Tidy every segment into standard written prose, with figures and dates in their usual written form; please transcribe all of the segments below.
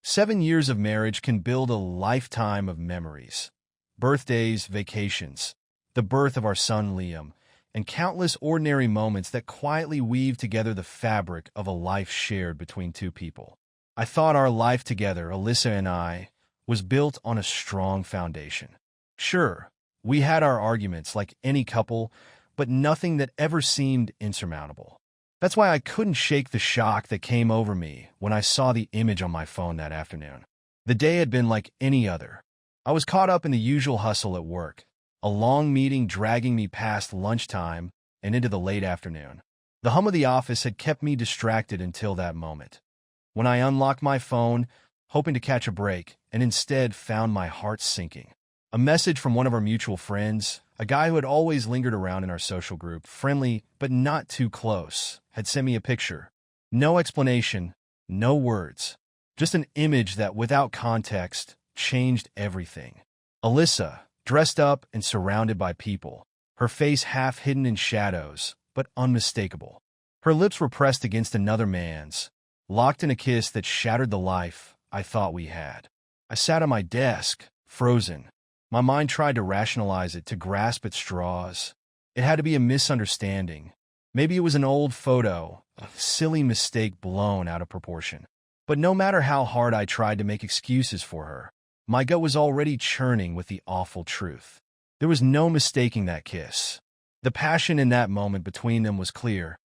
7 years of marriage can build a lifetime of memories. Birthdays, vacations, the birth of our son Liam, and countless ordinary moments that quietly weave together the fabric of a life shared between two people. I thought our life together, Alyssa and I, was built on a strong foundation. Sure, we had our arguments like any couple, but nothing that ever seemed insurmountable. That's why I couldn't shake the shock that came over me when I saw the image on my phone that afternoon. The day had been like any other. I was caught up in the usual hustle at work, a long meeting dragging me past lunchtime and into the late afternoon. The hum of the office had kept me distracted until that moment, when I unlocked my phone, hoping to catch a break, and instead found my heart sinking. A message from one of our mutual friends, a guy who had always lingered around in our social group, friendly but not too close, had sent me a picture. No explanation, no words, just an image that, without context, changed everything. Alyssa, dressed up and surrounded by people, her face half hidden in shadows, but unmistakable. Her lips were pressed against another man's, locked in a kiss that shattered the life I thought we had. I sat at my desk, frozen. My mind tried to rationalize it, to grasp at straws. It had to be a misunderstanding. Maybe it was an old photo, a silly mistake blown out of proportion. But no matter how hard I tried to make excuses for her, my gut was already churning with the awful truth. There was no mistaking that kiss. The passion in that moment between them was clear,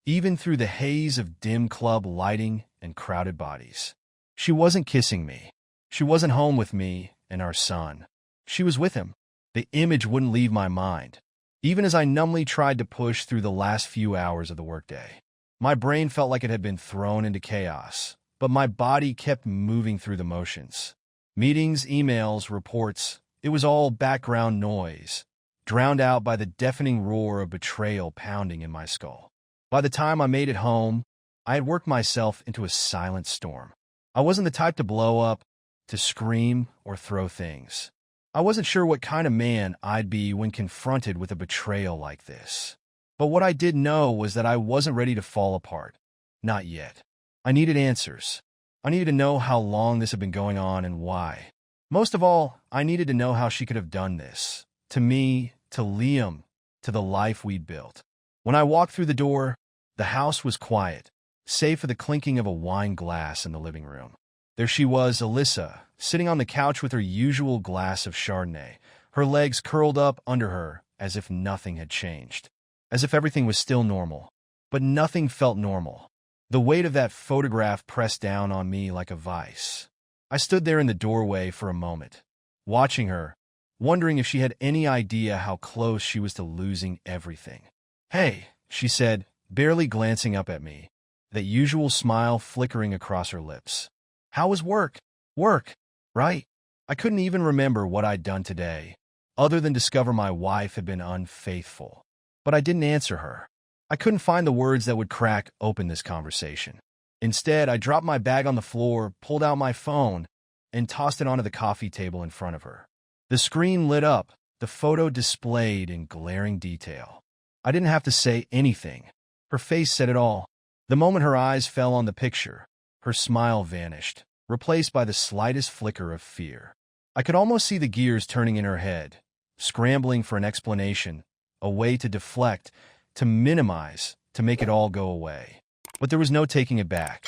even through the haze of dim club lighting and crowded bodies. She wasn't kissing me. She wasn't home with me and our son. She was with him. The image wouldn't leave my mind, even as I numbly tried to push through the last few hours of the workday. My brain felt like it had been thrown into chaos, but my body kept moving through the motions. Meetings, emails, reports, it was all background noise, drowned out by the deafening roar of betrayal pounding in my skull. By the time I made it home, I had worked myself into a silent storm. I wasn't the type to blow up, to scream, or throw things. I wasn't sure what kind of man I'd be when confronted with a betrayal like this. But what I did know was that I wasn't ready to fall apart. Not yet. I needed answers. I needed to know how long this had been going on and why. Most of all, I needed to know how she could have done this. To me, to Liam, to the life we'd built. When I walked through the door, the house was quiet, save for the clinking of a wine glass in the living room. There she was, Alyssa, sitting on the couch with her usual glass of Chardonnay, her legs curled up under her as if nothing had changed, as if everything was still normal. But nothing felt normal. The weight of that photograph pressed down on me like a vice. I stood there in the doorway for a moment, watching her, wondering if she had any idea how close she was to losing everything. "Hey," she said, barely glancing up at me, that usual smile flickering across her lips. "How was work?" "Work, right?" I couldn't even remember what I'd done today, other than discover my wife had been unfaithful. But I didn't answer her. I couldn't find the words that would crack open this conversation. Instead, I dropped my bag on the floor, pulled out my phone, and tossed it onto the coffee table in front of her. The screen lit up, the photo displayed in glaring detail. I didn't have to say anything. Her face said it all. The moment her eyes fell on the picture, her smile vanished, replaced by the slightest flicker of fear. I could almost see the gears turning in her head, scrambling for an explanation, a way to deflect, to minimize, to make it all go away. But there was no taking it back.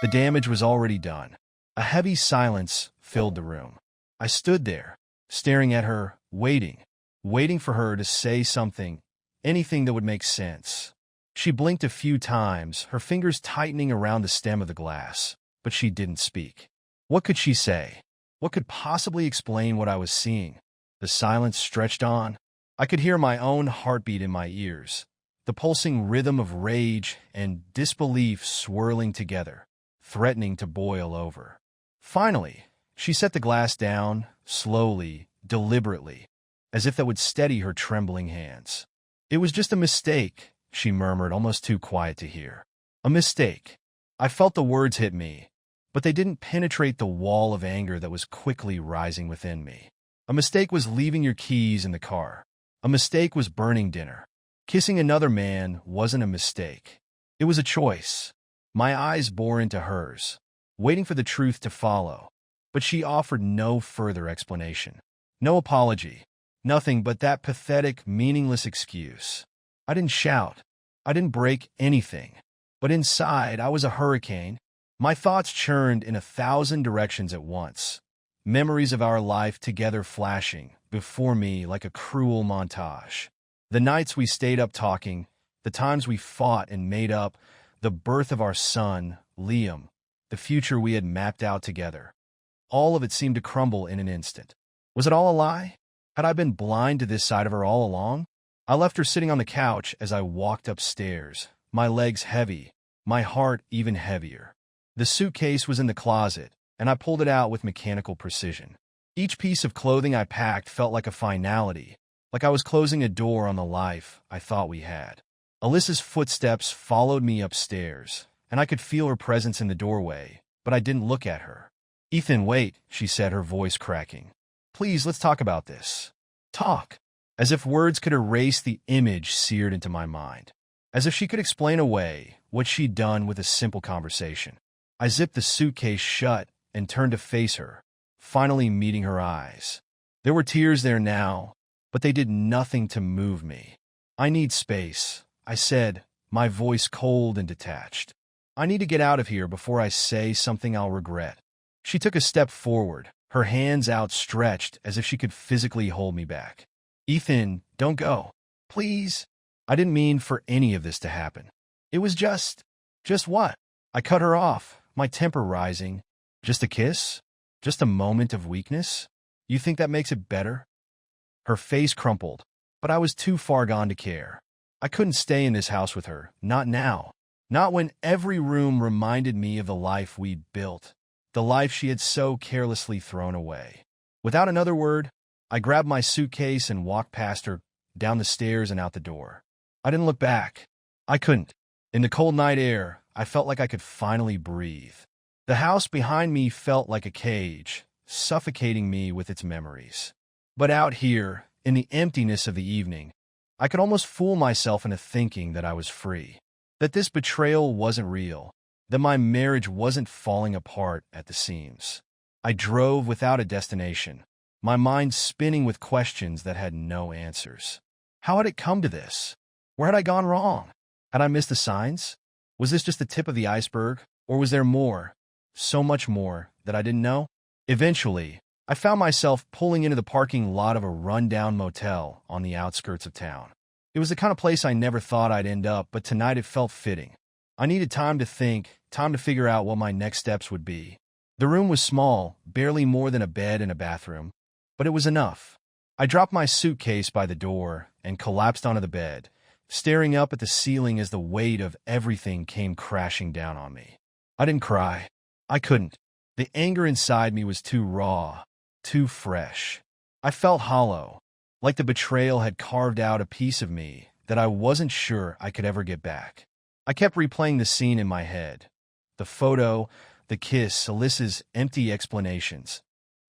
The damage was already done. A heavy silence filled the room. I stood there, staring at her, waiting for her to say something, anything that would make sense. She blinked a few times, her fingers tightening around the stem of the glass, but she didn't speak. What could she say? What could possibly explain what I was seeing? The silence stretched on. I could hear my own heartbeat in my ears, the pulsing rhythm of rage and disbelief swirling together, threatening to boil over. Finally, she set the glass down, slowly, deliberately, as if that would steady her trembling hands. "It was just a mistake," she murmured, almost too quiet to hear. "A mistake." I felt the words hit me, but they didn't penetrate the wall of anger that was quickly rising within me. A mistake was leaving your keys in the car. A mistake was burning dinner. Kissing another man wasn't a mistake. It was a choice. My eyes bore into hers. waiting for the truth to follow. But she offered no further explanation. No apology. Nothing but that pathetic, meaningless excuse. I didn't shout. I didn't break anything. But inside, I was a hurricane. My thoughts churned in 1,000 directions at once. Memories of our life together flashing before me like a cruel montage. The nights we stayed up talking, the times we fought and made up, the birth of our son, Liam, the future we had mapped out together. All of it seemed to crumble in an instant. Was it all a lie? Had I been blind to this side of her all along? I left her sitting on the couch as I walked upstairs, my legs heavy, my heart even heavier. The suitcase was in the closet, and I pulled it out with mechanical precision. Each piece of clothing I packed felt like a finality, like I was closing a door on the life I thought we had. Alyssa's footsteps followed me upstairs, and I could feel her presence in the doorway, but I didn't look at her. "Ethan, wait," she said, her voice cracking. "Please, let's talk about this." Talk. As if words could erase the image seared into my mind. As if she could explain away what she'd done with a simple conversation. I zipped the suitcase shut and turned to face her, finally meeting her eyes. There were tears there now, but they did nothing to move me. "I need space," I said, my voice cold and detached. "I need to get out of here before I say something I'll regret." She took a step forward, her hands outstretched as if she could physically hold me back. "Ethan, don't go. Please." I didn't mean for any of this to happen. It was just what? I cut her off, my temper rising. "Just a kiss? Just a moment of weakness? You think that makes it better?" Her face crumpled, but I was too far gone to care. I couldn't stay in this house with her, not now. Not when every room reminded me of the life we'd built, the life she had so carelessly thrown away. Without another word, I grabbed my suitcase and walked past her, down the stairs and out the door. I didn't look back. I couldn't. In the cold night air, I felt like I could finally breathe. The house behind me felt like a cage, suffocating me with its memories. But out here, in the emptiness of the evening, I could almost fool myself into thinking that I was free, that this betrayal wasn't real, that my marriage wasn't falling apart at the seams. I drove without a destination, my mind spinning with questions that had no answers. How had it come to this? Where had I gone wrong? Had I missed the signs? Was this just the tip of the iceberg, or was there more, so much more, that I didn't know? Eventually, I found myself pulling into the parking lot of a run-down motel on the outskirts of town. It was the kind of place I never thought I'd end up, but tonight it felt fitting. I needed time to think, time to figure out what my next steps would be. The room was small, barely more than a bed and a bathroom, but it was enough. I dropped my suitcase by the door and collapsed onto the bed, staring up at the ceiling as the weight of everything came crashing down on me. I didn't cry. I couldn't. The anger inside me was too raw, too fresh. I felt hollow, like the betrayal had carved out a piece of me that I wasn't sure I could ever get back. I kept replaying the scene in my head. The photo, the kiss, Alyssa's empty explanations.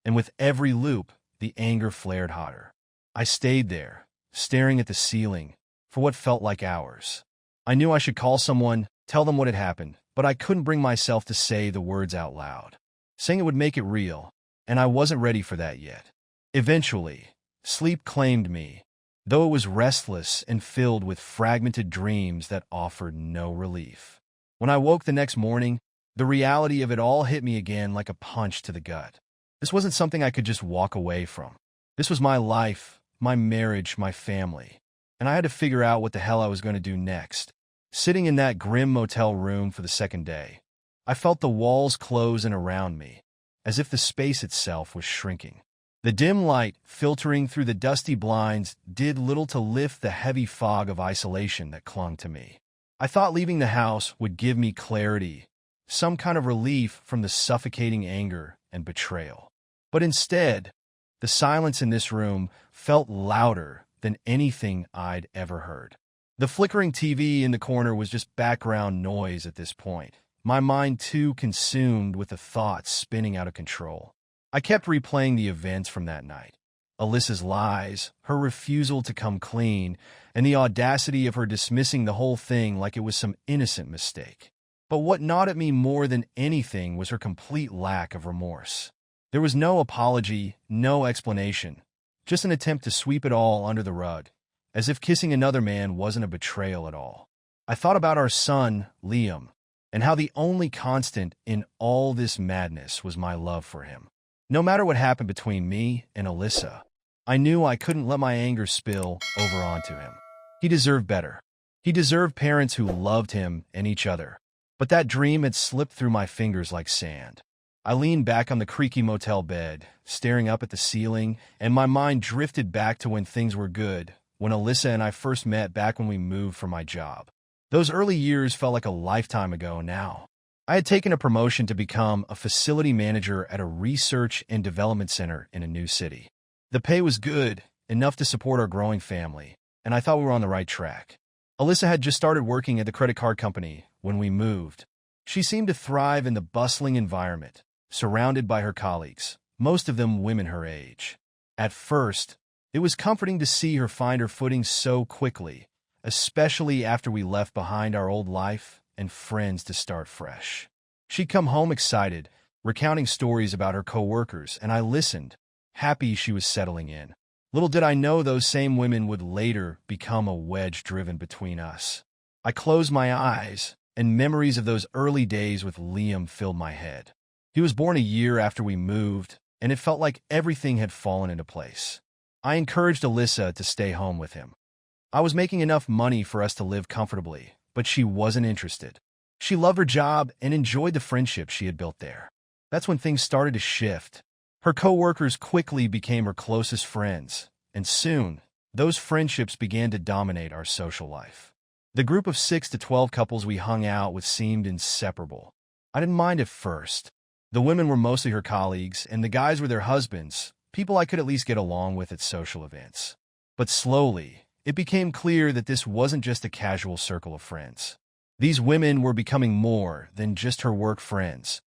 And with every loop, the anger flared hotter. I stayed there, staring at the ceiling, for what felt like hours. I knew I should call someone, tell them what had happened, but I couldn't bring myself to say the words out loud. Saying it would make it real, and I wasn't ready for that yet. Eventually, sleep claimed me, though it was restless and filled with fragmented dreams that offered no relief. When I woke the next morning, the reality of it all hit me again like a punch to the gut. This wasn't something I could just walk away from. This was my life, my marriage, my family. And I had to figure out what the hell I was going to do next. Sitting in that grim motel room for the second day, I felt the walls close in around me, as if the space itself was shrinking. The dim light filtering through the dusty blinds did little to lift the heavy fog of isolation that clung to me. I thought leaving the house would give me clarity, some kind of relief from the suffocating anger and betrayal. But instead, the silence in this room felt louder than anything I'd ever heard. The flickering TV in the corner was just background noise at this point, my mind too consumed with the thoughts spinning out of control. I kept replaying the events from that night. Alyssa's lies, her refusal to come clean, and the audacity of her dismissing the whole thing like it was some innocent mistake. But what gnawed at me more than anything was her complete lack of remorse. There was no apology, no explanation, just an attempt to sweep it all under the rug, as if kissing another man wasn't a betrayal at all. I thought about our son, Liam, and how the only constant in all this madness was my love for him. No matter what happened between me and Alyssa, I knew I couldn't let my anger spill over onto him. He deserved better. He deserved parents who loved him and each other. But that dream had slipped through my fingers like sand. I leaned back on the creaky motel bed, staring up at the ceiling, and my mind drifted back to when things were good, when Alyssa and I first met back when we moved for my job. Those early years felt like a lifetime ago now. I had taken a promotion to become a facility manager at a research and development center in a new city. The pay was good, enough to support our growing family, and I thought we were on the right track. Alyssa had just started working at the credit card company when we moved. She seemed to thrive in the bustling environment, surrounded by her colleagues, most of them women her age. At first, it was comforting to see her find her footing so quickly, especially after we left behind our old life and friends to start fresh. She'd come home excited, recounting stories about her coworkers, and I listened, happy she was settling in. Little did I know those same women would later become a wedge driven between us. I closed my eyes, and memories of those early days with Liam filled my head. He was born a year after we moved, and it felt like everything had fallen into place. I encouraged Alyssa to stay home with him. I was making enough money for us to live comfortably, but she wasn't interested. She loved her job and enjoyed the friendships she had built there. That's when things started to shift. Her coworkers quickly became her closest friends, and soon, those friendships began to dominate our social life. The group of 6 to 12 couples we hung out with seemed inseparable. I didn't mind at first. The women were mostly her colleagues, and the guys were their husbands, people I could at least get along with at social events. But slowly, it became clear that this wasn't just a casual circle of friends. These women were becoming more than just her work friends.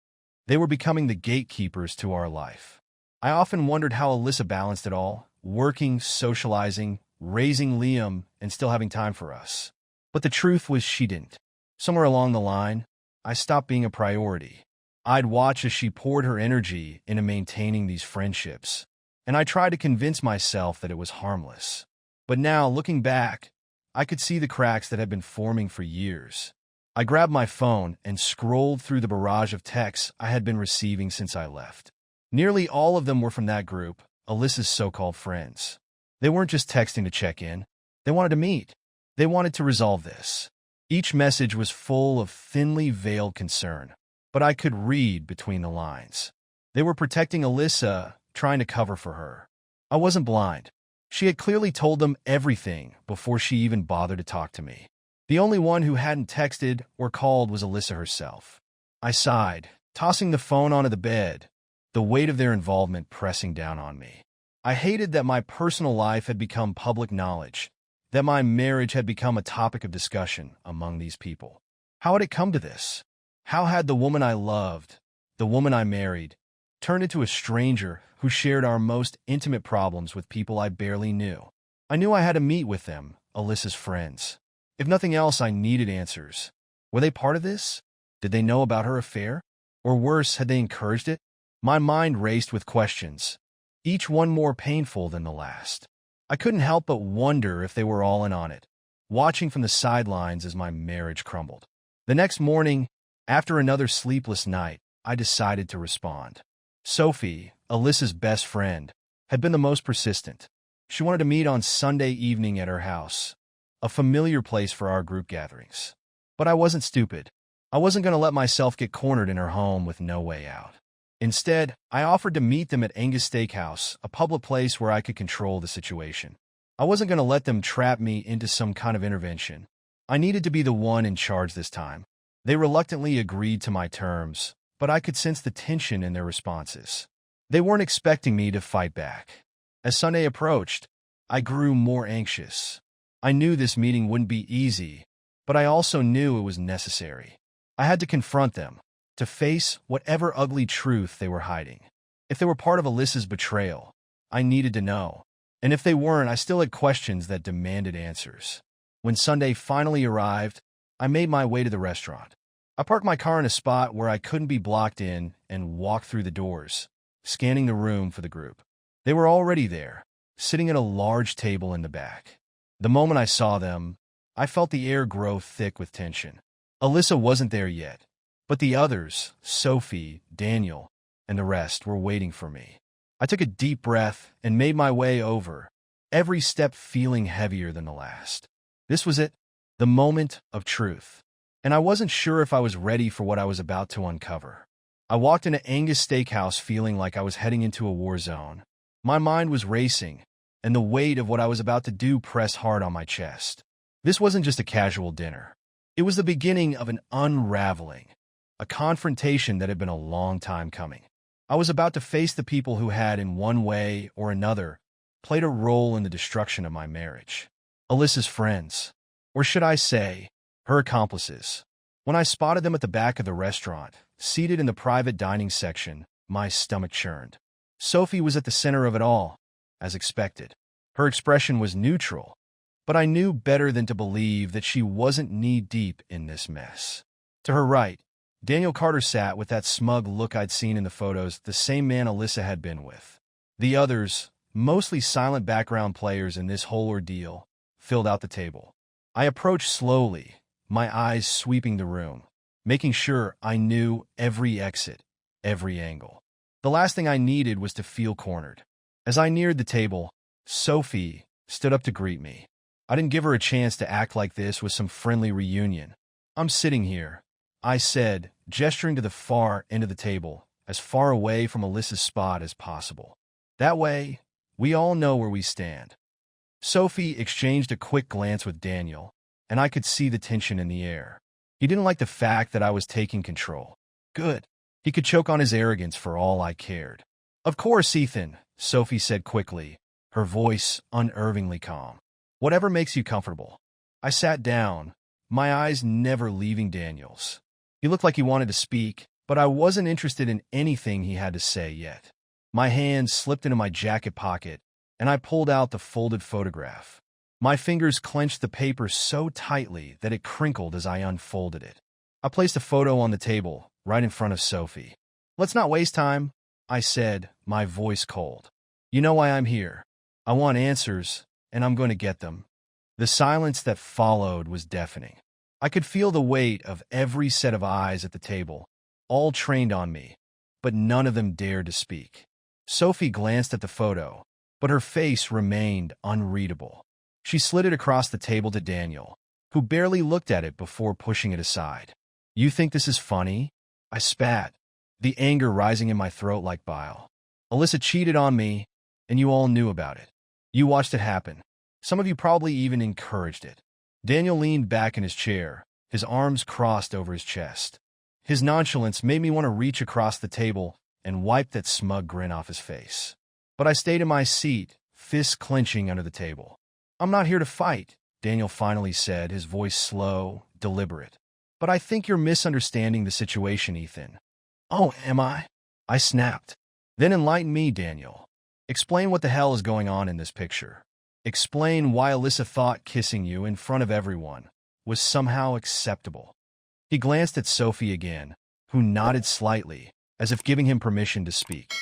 They were becoming the gatekeepers to our life. I often wondered how Alyssa balanced it all, working, socializing, raising Liam, and still having time for us. But the truth was she didn't. Somewhere along the line, I stopped being a priority. I'd watch as she poured her energy into maintaining these friendships, and I tried to convince myself that it was harmless. But now, looking back, I could see the cracks that had been forming for years. I grabbed my phone and scrolled through the barrage of texts I had been receiving since I left. Nearly all of them were from that group, Alyssa's so-called friends. They weren't just texting to check in. They wanted to meet. They wanted to resolve this. Each message was full of thinly veiled concern, but I could read between the lines. They were protecting Alyssa, trying to cover for her. I wasn't blind. She had clearly told them everything before she even bothered to talk to me. The only one who hadn't texted or called was Alyssa herself. I sighed, tossing the phone onto the bed, the weight of their involvement pressing down on me. I hated that my personal life had become public knowledge, that my marriage had become a topic of discussion among these people. How had it come to this? How had the woman I loved, the woman I married, turned into a stranger who shared our most intimate problems with people I barely knew? I knew I had to meet with them, Alyssa's friends. If nothing else, I needed answers. Were they part of this? Did they know about her affair? Or worse, had they encouraged it? My mind raced with questions, each one more painful than the last. I couldn't help but wonder if they were all in on it, watching from the sidelines as my marriage crumbled. The next morning, after another sleepless night, I decided to respond. Sophie, Alyssa's best friend, had been the most persistent. She wanted to meet on Sunday evening at her house, a familiar place for our group gatherings. But I wasn't stupid. I wasn't going to let myself get cornered in her home with no way out. Instead, I offered to meet them at Angus Steakhouse, a public place where I could control the situation. I wasn't going to let them trap me into some kind of intervention. I needed to be the one in charge this time. They reluctantly agreed to my terms, but I could sense the tension in their responses. They weren't expecting me to fight back. As Sunday approached, I grew more anxious. I knew this meeting wouldn't be easy, but I also knew it was necessary. I had to confront them, to face whatever ugly truth they were hiding. If they were part of Alyssa's betrayal, I needed to know. And if they weren't, I still had questions that demanded answers. When Sunday finally arrived, I made my way to the restaurant. I parked my car in a spot where I couldn't be blocked in and walked through the doors, scanning the room for the group. They were already there, sitting at a large table in the back. The moment I saw them, I felt the air grow thick with tension. Alyssa wasn't there yet, but the others, Sophie, Daniel, and the rest, were waiting for me. I took a deep breath and made my way over, every step feeling heavier than the last. This was it, the moment of truth. And I wasn't sure if I was ready for what I was about to uncover. I walked into Angus Steakhouse feeling like I was heading into a war zone. My mind was racing, and the weight of what I was about to do pressed hard on my chest. This wasn't just a casual dinner. It was the beginning of an unraveling, a confrontation that had been a long time coming. I was about to face the people who had, in one way or another, played a role in the destruction of my marriage. Alyssa's friends, or should I say, her accomplices. When I spotted them at the back of the restaurant, seated in the private dining section, my stomach churned. Sophie was at the center of it all, as expected. Her expression was neutral, but I knew better than to believe that she wasn't knee-deep in this mess. To her right, Daniel Carter sat with that smug look I'd seen in the photos, the same man Alyssa had been with. The others, mostly silent background players in this whole ordeal, filled out the table. I approached slowly, my eyes sweeping the room, making sure I knew every exit, every angle. The last thing I needed was to feel cornered. As I neared the table, Sophie stood up to greet me. I didn't give her a chance to act like this was some friendly reunion. "I'm sitting here," I said, gesturing to the far end of the table, as far away from Alyssa's spot as possible. "That way, we all know where we stand." Sophie exchanged a quick glance with Daniel, and I could see the tension in the air. He didn't like the fact that I was taking control. Good. He could choke on his arrogance for all I cared. "Of course, Ethan," Sophie said quickly, her voice unervingly calm. "Whatever makes you comfortable." I sat down, my eyes never leaving Daniel's. He looked like he wanted to speak, but I wasn't interested in anything he had to say yet. My hand slipped into my jacket pocket, and I pulled out the folded photograph. My fingers clenched the paper so tightly that it crinkled as I unfolded it. I placed a photo on the table, right in front of Sophie. "Let's not waste time," I said, my voice cold. "You know why I'm here. I want answers, and I'm going to get them." The silence that followed was deafening. I could feel the weight of every set of eyes at the table, all trained on me, but none of them dared to speak. Sophie glanced at the photo, but her face remained unreadable. She slid it across the table to Daniel, who barely looked at it before pushing it aside. "You think this is funny?" I spat, the anger rising in my throat like bile. "Alyssa cheated on me, and you all knew about it. You watched it happen. Some of you probably even encouraged it." Daniel leaned back in his chair, his arms crossed over his chest. His nonchalance made me want to reach across the table and wipe that smug grin off his face. But I stayed in my seat, fists clenching under the table. "I'm not here to fight," Daniel finally said, his voice slow, deliberate. "But I think you're misunderstanding the situation, Ethan." "Oh, am I?" I snapped. "Then enlighten me, Daniel. Explain what the hell is going on in this picture. Explain why Alyssa thought kissing you in front of everyone was somehow acceptable." He glanced at Sophie again, who nodded slightly, as if giving him permission to speak.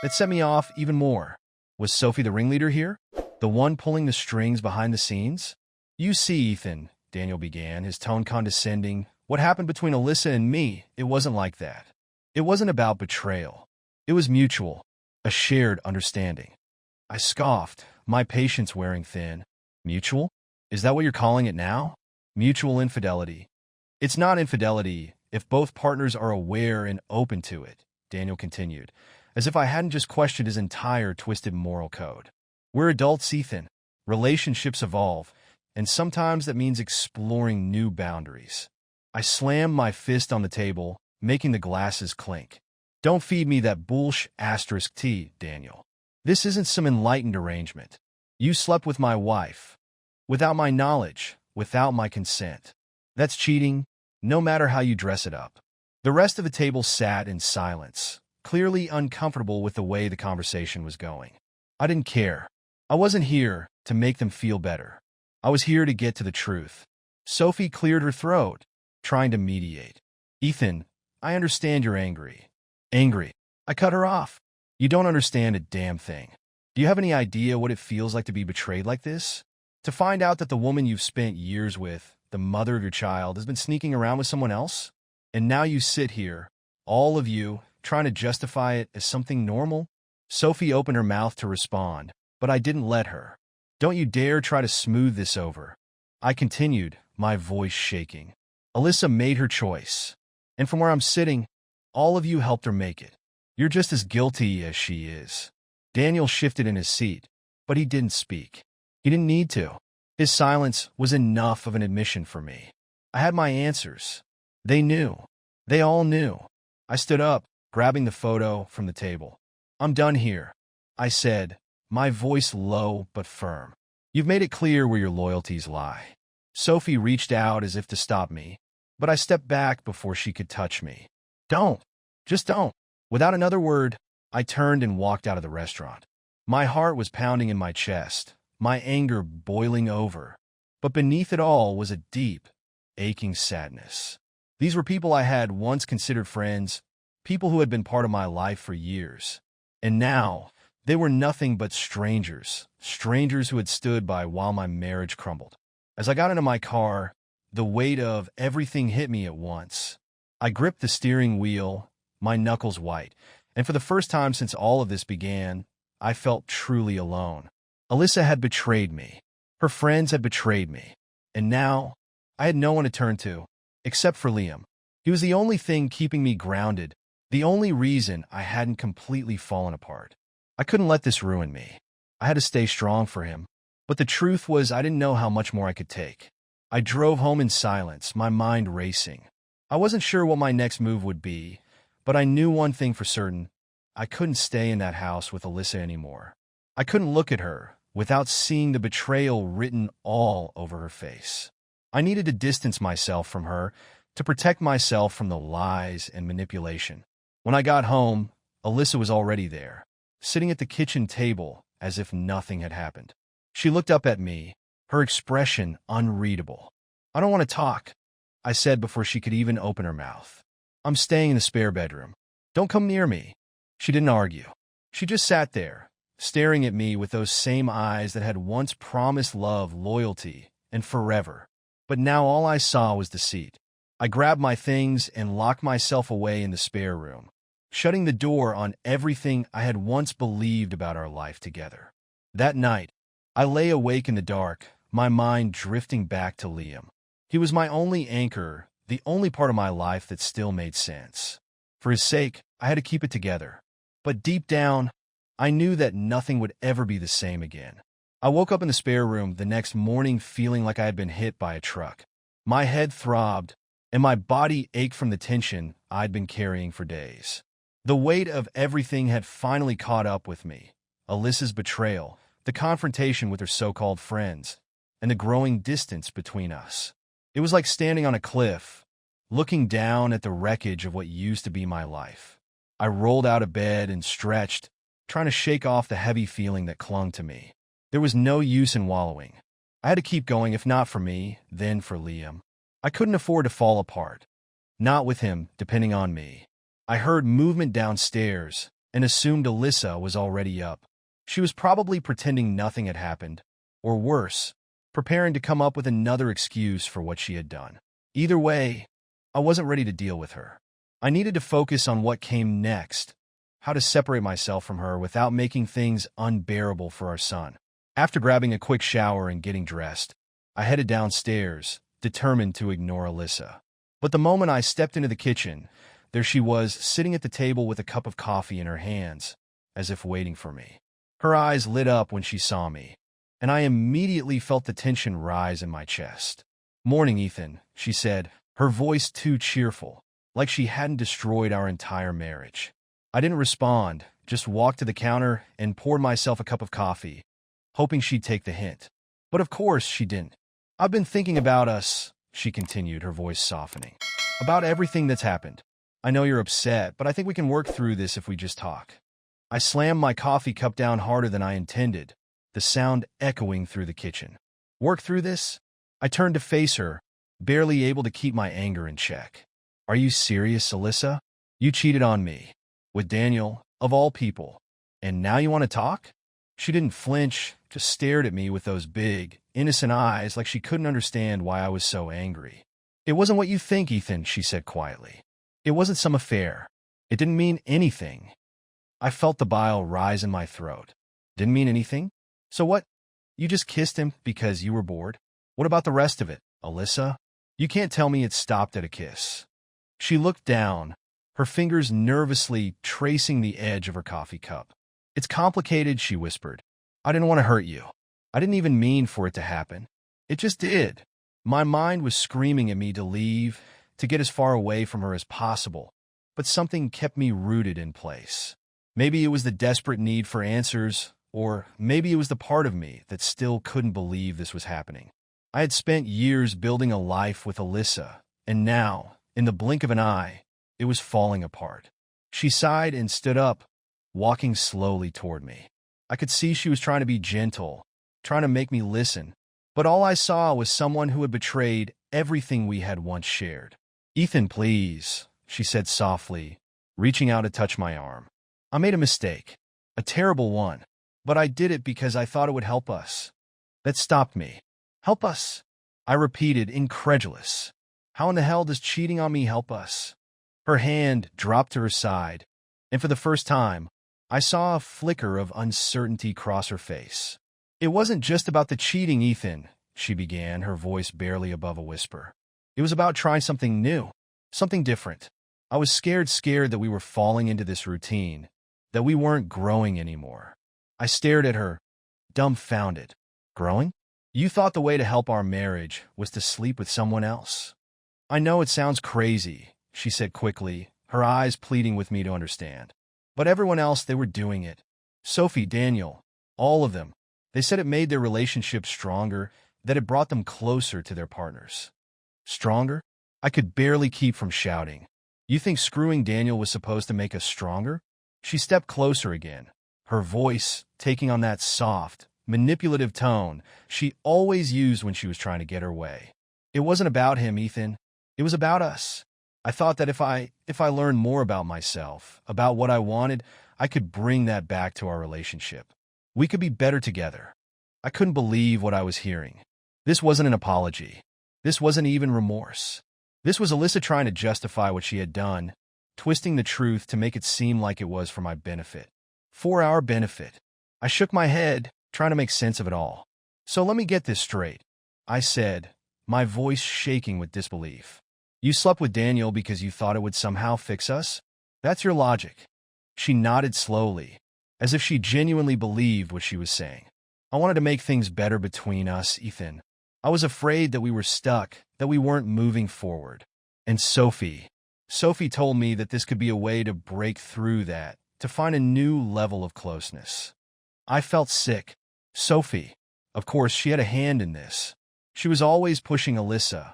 That set me off even more. Was Sophie the ringleader here? The one pulling the strings behind the scenes? "You see, Ethan," Daniel began, his tone condescending, "what happened between Alyssa and me, it wasn't like that. It wasn't about betrayal. It was mutual, a shared understanding." I scoffed, my patience wearing thin. "Mutual? Is that what you're calling it now?" "Mutual infidelity." "It's not infidelity if both partners are aware and open to it," Daniel continued, as if I hadn't just questioned his entire twisted moral code. "We're adults, Ethan. Relationships evolve, and sometimes that means exploring new boundaries." I slammed my fist on the table, making the glasses clink. "Don't feed me that bullsh** tea, Daniel. This isn't some enlightened arrangement. You slept with my wife. Without my knowledge, without my consent. That's cheating, no matter how you dress it up." The rest of the table sat in silence, clearly uncomfortable with the way the conversation was going. I didn't care. I wasn't here to make them feel better. I was here to get to the truth. Sophie cleared her throat, trying to mediate. Ethan, I understand you're angry. Angry. I cut her off. You don't understand a damn thing. Do you have any idea what it feels like to be betrayed like this? To find out that the woman you've spent years with, the mother of your child, has been sneaking around with someone else? And now you sit here, all of you, trying to justify it as something normal? Sophie opened her mouth to respond, but I didn't let her. Don't you dare try to smooth this over. I continued, my voice shaking. Alyssa made her choice. And from where I'm sitting, all of you helped her make it. You're just as guilty as she is. Daniel shifted in his seat, but he didn't speak. He didn't need to. His silence was enough of an admission for me. I had my answers. They knew. They all knew. I stood up, grabbing the photo from the table. I'm done here, I said, my voice low but firm. You've made it clear where your loyalties lie. Sophie reached out as if to stop me, but I stepped back before she could touch me. Don't. Just don't. Without another word, I turned and walked out of the restaurant. My heart was pounding in my chest, my anger boiling over. But beneath it all was a deep, aching sadness. These were people I had once considered friends, people who had been part of my life for years. And now, they were nothing but strangers, strangers who had stood by while my marriage crumbled. As I got into my car, the weight of everything hit me at once. I gripped the steering wheel, my knuckles white, and for the first time since all of this began, I felt truly alone. Alyssa had betrayed me. Her friends had betrayed me. And now, I had no one to turn to, except for Liam. He was the only thing keeping me grounded, the only reason I hadn't completely fallen apart. I couldn't let this ruin me. I had to stay strong for him. But the truth was I didn't know how much more I could take. I drove home in silence, my mind racing. I wasn't sure what my next move would be, but I knew one thing for certain. I couldn't stay in that house with Alyssa anymore. I couldn't look at her without seeing the betrayal written all over her face. I needed to distance myself from her to protect myself from the lies and manipulation. When I got home, Alyssa was already there, sitting at the kitchen table as if nothing had happened. She looked up at me, her expression unreadable. I don't want to talk, I said before she could even open her mouth. I'm staying in the spare bedroom. Don't come near me. She didn't argue. She just sat there, staring at me with those same eyes that had once promised love, loyalty, and forever. But now all I saw was deceit. I grabbed my things and locked myself away in the spare room, shutting the door on everything I had once believed about our life together. That night, I lay awake in the dark, my mind drifting back to Liam. He was my only anchor, the only part of my life that still made sense. For his sake, I had to keep it together. But deep down, I knew that nothing would ever be the same again. I woke up in the spare room the next morning feeling like I had been hit by a truck. My head throbbed, and my body ached from the tension I'd been carrying for days. The weight of everything had finally caught up with me. Alyssa's betrayal, the confrontation with her so-called friends, and the growing distance between us. It was like standing on a cliff, looking down at the wreckage of what used to be my life. I rolled out of bed and stretched, trying to shake off the heavy feeling that clung to me. There was no use in wallowing. I had to keep going, if not for me, then for Liam. I couldn't afford to fall apart. Not with him depending on me. I heard movement downstairs and assumed Alyssa was already up. She was probably pretending nothing had happened, or worse, preparing to come up with another excuse for what she had done. Either way, I wasn't ready to deal with her. I needed to focus on what came next, how to separate myself from her without making things unbearable for our son. After grabbing a quick shower and getting dressed, I headed downstairs, determined to ignore Alyssa. But the moment I stepped into the kitchen, there she was, sitting at the table with a cup of coffee in her hands, as if waiting for me. Her eyes lit up when she saw me, and I immediately felt the tension rise in my chest. "Morning, Ethan," she said, her voice too cheerful, like she hadn't destroyed our entire marriage. I didn't respond, just walked to the counter and poured myself a cup of coffee, hoping she'd take the hint. But of course she didn't. "I've been thinking about us," she continued, her voice softening. "About everything that's happened. I know you're upset, but I think we can work through this if we just talk." I slammed my coffee cup down harder than I intended, the sound echoing through the kitchen. "Work through this?" I turned to face her, barely able to keep my anger in check. Are you serious, Alyssa? You cheated on me. With Daniel, of all people. And now you want to talk? She didn't flinch, just stared at me with those big, innocent eyes like she couldn't understand why I was so angry. It wasn't what you think, Ethan, she said quietly. It wasn't some affair. It didn't mean anything. I felt the bile rise in my throat. Didn't mean anything? So what? You just kissed him because you were bored? What about the rest of it, Alyssa? You can't tell me it stopped at a kiss. She looked down, her fingers nervously tracing the edge of her coffee cup. It's complicated, she whispered. I didn't want to hurt you. I didn't even mean for it to happen. It just did. My mind was screaming at me to leave, to get as far away from her as possible, but something kept me rooted in place. Maybe it was the desperate need for answers, or maybe it was the part of me that still couldn't believe this was happening. I had spent years building a life with Alyssa, and now, in the blink of an eye, it was falling apart. She sighed and stood up, walking slowly toward me. I could see she was trying to be gentle, trying to make me listen, but all I saw was someone who had betrayed everything we had once shared. Ethan, please, she said softly, reaching out to touch my arm. I made a mistake, a terrible one, but I did it because I thought it would help us. That stopped me. Help us? I repeated, incredulous. How in the hell does cheating on me help us? Her hand dropped to her side, and for the first time, I saw a flicker of uncertainty cross her face. It wasn't just about the cheating, Ethan, she began, her voice barely above a whisper. It was about trying something new, something different. I was scared that we were falling into this routine, that we weren't growing anymore. I stared at her, dumbfounded. Growing? You thought the way to help our marriage was to sleep with someone else? I know it sounds crazy, she said quickly, her eyes pleading with me to understand. But everyone else, they were doing it. Sophie, Daniel, all of them. They said it made their relationship stronger, that it brought them closer to their partners. Stronger? I could barely keep from shouting. You think screwing Daniel was supposed to make us stronger? She stepped closer again, her voice taking on that soft, manipulative tone she always used when she was trying to get her way. It wasn't about him, Ethan. It was about us. I thought that if I learned more about myself, about what I wanted, I could bring that back to our relationship. We could be better together. I couldn't believe what I was hearing. This wasn't an apology. This wasn't even remorse. This was Alyssa trying to justify what she had done, twisting the truth to make it seem like it was for my benefit. For our benefit. I shook my head, trying to make sense of it all. So let me get this straight, I said, my voice shaking with disbelief. You slept with Daniel because you thought it would somehow fix us? That's your logic. She nodded slowly, as if she genuinely believed what she was saying. I wanted to make things better between us, Ethan. I was afraid that we were stuck, that we weren't moving forward. And Sophie told me that this could be a way to break through that, to find a new level of closeness. I felt sick. Sophie, of course, she had a hand in this. She was always pushing Alyssa,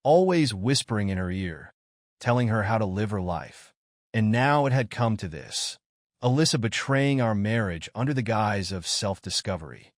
always whispering in her ear, telling her how to live her life. And now it had come to this. Alyssa betraying our marriage under the guise of self-discovery.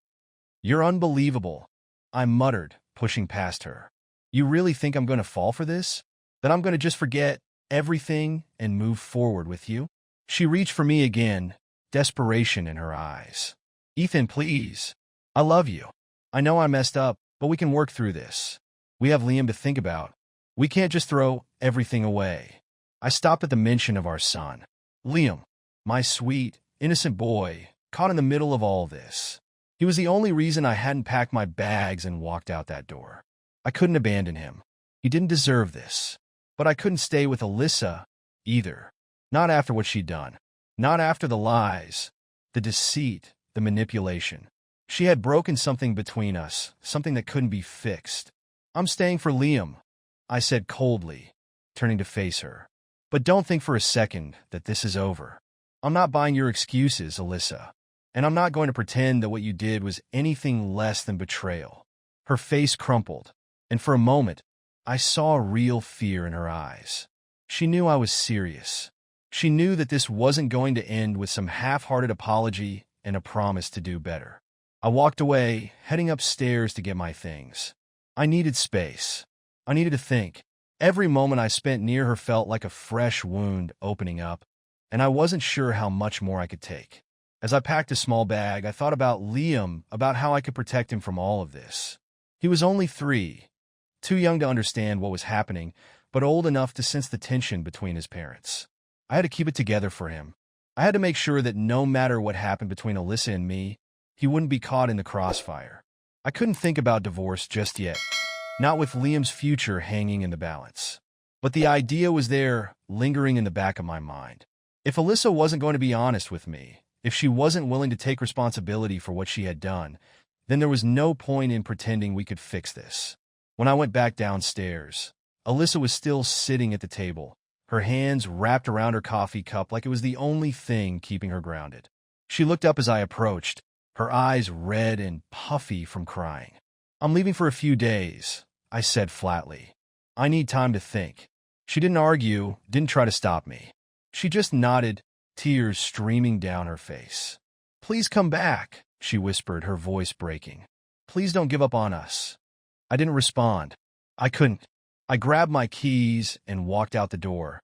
You're unbelievable, I muttered, pushing past her. You really think I'm going to fall for this? That I'm going to just forget everything and move forward with you? She reached for me again, desperation in her eyes. Ethan, please. I love you. I know I messed up, but we can work through this. We have Liam to think about. We can't just throw everything away. I stopped at the mention of our son. Liam, my sweet, innocent boy, caught in the middle of all this. He was the only reason I hadn't packed my bags and walked out that door. I couldn't abandon him. He didn't deserve this. But I couldn't stay with Alyssa either. Not after what she'd done. Not after the lies, the deceit, the manipulation. She had broken something between us, something that couldn't be fixed. I'm staying for Liam, I said coldly, turning to face her. But don't think for a second that this is over. I'm not buying your excuses, Alyssa. And I'm not going to pretend that what you did was anything less than betrayal. Her face crumpled, and for a moment, I saw real fear in her eyes. She knew I was serious. She knew that this wasn't going to end with some half-hearted apology and a promise to do better. I walked away, heading upstairs to get my things. I needed space. I needed to think. Every moment I spent near her felt like a fresh wound opening up, and I wasn't sure how much more I could take. As I packed a small bag, I thought about Liam, about how I could protect him from all of this. He was only 3, too young to understand what was happening, but old enough to sense the tension between his parents. I had to keep it together for him. I had to make sure that no matter what happened between Alyssa and me, he wouldn't be caught in the crossfire. I couldn't think about divorce just yet, not with Liam's future hanging in the balance. But the idea was there, lingering in the back of my mind. If Alyssa wasn't going to be honest with me, if she wasn't willing to take responsibility for what she had done, then there was no point in pretending we could fix this. When I went back downstairs, Alyssa was still sitting at the table, her hands wrapped around her coffee cup like it was the only thing keeping her grounded. She looked up as I approached, her eyes red and puffy from crying. "I'm leaving for a few days," I said flatly. "I need time to think." She didn't argue, didn't try to stop me. She just nodded, tears streaming down her face. "Please come back," she whispered, her voice breaking. "Please don't give up on us." I didn't respond. I couldn't. I grabbed my keys and walked out the door,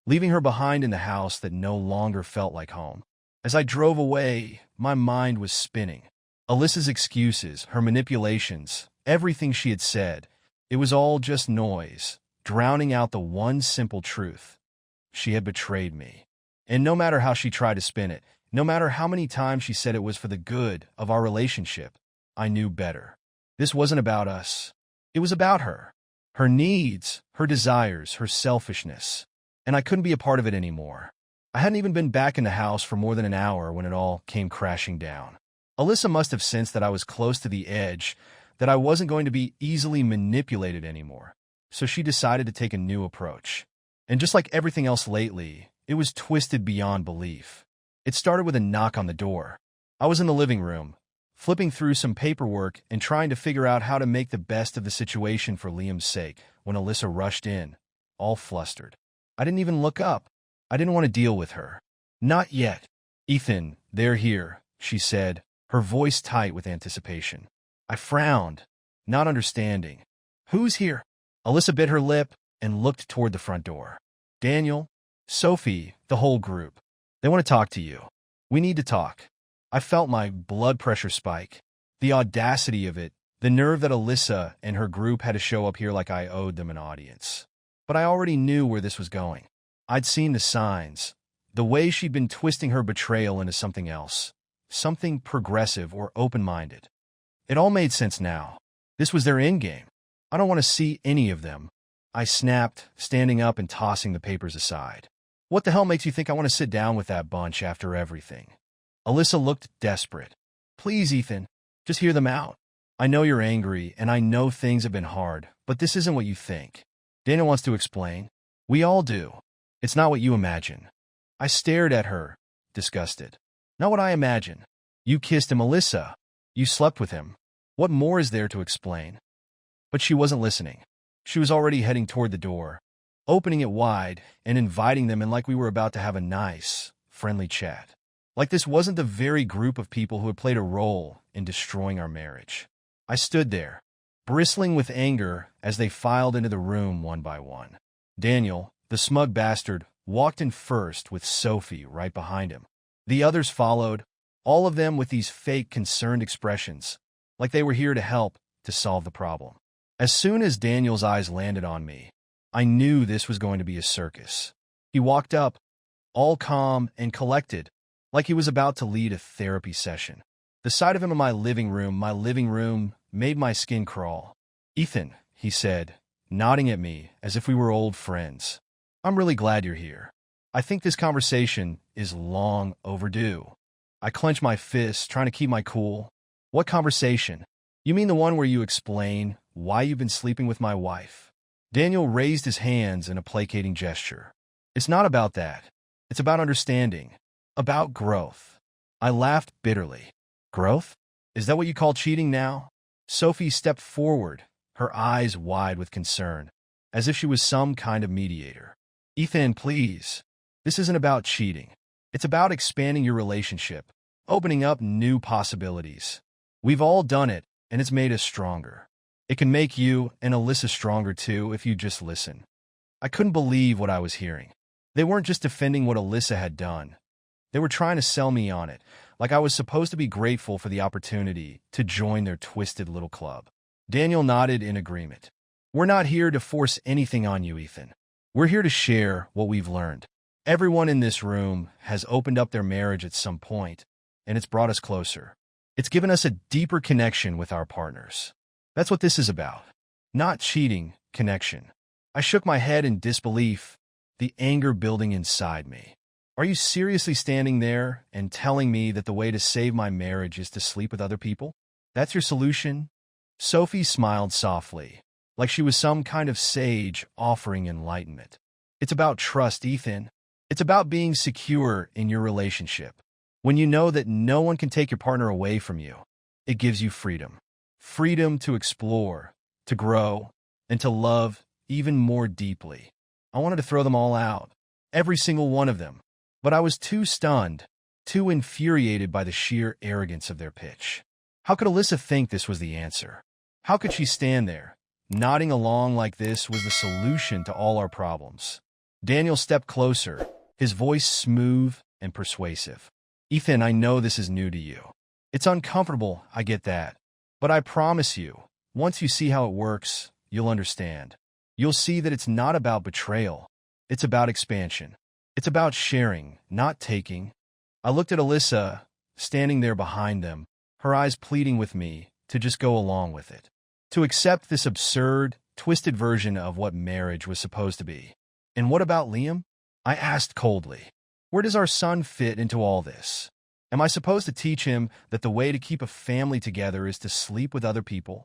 leaving her behind in the house that no longer felt like home. As I drove away, my mind was spinning. Alyssa's excuses, her manipulations, everything she had said, it was all just noise, drowning out the one simple truth. She had betrayed me. And no matter how she tried to spin it, no matter how many times she said it was for the good of our relationship, I knew better. This wasn't about us. It was about her. Her needs, her desires, her selfishness. And I couldn't be a part of it anymore. I hadn't even been back in the house for more than an hour when it all came crashing down. Alyssa must have sensed that I was close to the edge, that I wasn't going to be easily manipulated anymore. So she decided to take a new approach. And just like everything else lately, it was twisted beyond belief. It started with a knock on the door. I was in the living room, flipping through some paperwork and trying to figure out how to make the best of the situation for Liam's sake, when Alyssa rushed in, all flustered. I didn't even look up. I didn't want to deal with her. "Not yet." "Ethan, they're here," she said, her voice tight with anticipation. I frowned, not understanding. "Who's here?" Alyssa bit her lip and looked toward the front door. "Daniel, Sophie, the whole group. They want to talk to you. We need to talk." I felt my blood pressure spike. The audacity of it, the nerve that Alyssa and her group had to show up here like I owed them an audience. But I already knew where this was going. I'd seen the signs, the way she'd been twisting her betrayal into something else, something progressive or open-minded. It all made sense now. This was their endgame. I don't want to see any of them. I snapped, standing up and tossing the papers aside. "What the hell makes you think I want to sit down with that bunch after everything?" Alyssa looked desperate. "Please, Ethan, just hear them out. I know you're angry, and I know things have been hard, but this isn't what you think." Daniel wants to explain. "We all do. It's not what you imagine." I stared at her, disgusted. "Not what I imagine. You kissed him, Alyssa. You slept with him. What more is there to explain?" But she wasn't listening. She was already heading toward the door, opening it wide and inviting them in like we were about to have a nice, friendly chat. Like this wasn't the very group of people who had played a role in destroying our marriage. I stood there, bristling with anger as they filed into the room one by one. Daniel, the smug bastard, walked in first with Sophie right behind him. The others followed, all of them with these fake concerned expressions, like they were here to help, to solve the problem. As soon as Daniel's eyes landed on me, I knew this was going to be a circus. He walked up, all calm and collected, like he was about to lead a therapy session. The sight of him in my living room made my skin crawl. "Ethan," he said, nodding at me as if we were old friends. "I'm really glad you're here. I think this conversation is long overdue." I clenched my fists, trying to keep my cool. "What conversation? You mean the one where you explain why you've been sleeping with my wife?" Daniel raised his hands in a placating gesture. "It's not about that. It's about understanding. About growth." I laughed bitterly. "Growth? Is that what you call cheating now?" Sophie stepped forward, her eyes wide with concern, as if she was some kind of mediator. "Ethan, please. This isn't about cheating. It's about expanding your relationship, opening up new possibilities. We've all done it, and it's made us stronger. It can make you and Alyssa stronger too if you just listen." I couldn't believe what I was hearing. They weren't just defending what Alyssa had done. They were trying to sell me on it, like I was supposed to be grateful for the opportunity to join their twisted little club. Daniel nodded in agreement. We're not here to force anything on you, Ethan. We're here to share what we've learned. Everyone in this room has opened up their marriage at some point, and it's brought us closer. It's given us a deeper connection with our partners. That's what this is about. Not cheating, connection. I shook my head in disbelief, the anger building inside me. Are you seriously standing there and telling me that the way to save my marriage is to sleep with other people? That's your solution? Sophie smiled softly, like she was some kind of sage offering enlightenment. It's about trust, Ethan. It's about being secure in your relationship. When you know that no one can take your partner away from you, it gives you freedom. Freedom to explore, to grow, and to love even more deeply. I wanted to throw them all out, every single one of them, but I was too stunned, too infuriated by the sheer arrogance of their pitch. How could Alyssa think this was the answer? How could she stand there, nodding along like this was the solution to all our problems? Daniel stepped closer, his voice smooth and persuasive. Ethan, I know this is new to you. It's uncomfortable, I get that. But I promise you, once you see how it works, you'll understand. You'll see that it's not about betrayal. It's about expansion. It's about sharing, not taking. I looked at Alyssa, standing there behind them, her eyes pleading with me to just go along with it. To accept this absurd, twisted version of what marriage was supposed to be. And what about Liam? I asked coldly. Where does our son fit into all this? Am I supposed to teach him that the way to keep a family together is to sleep with other people?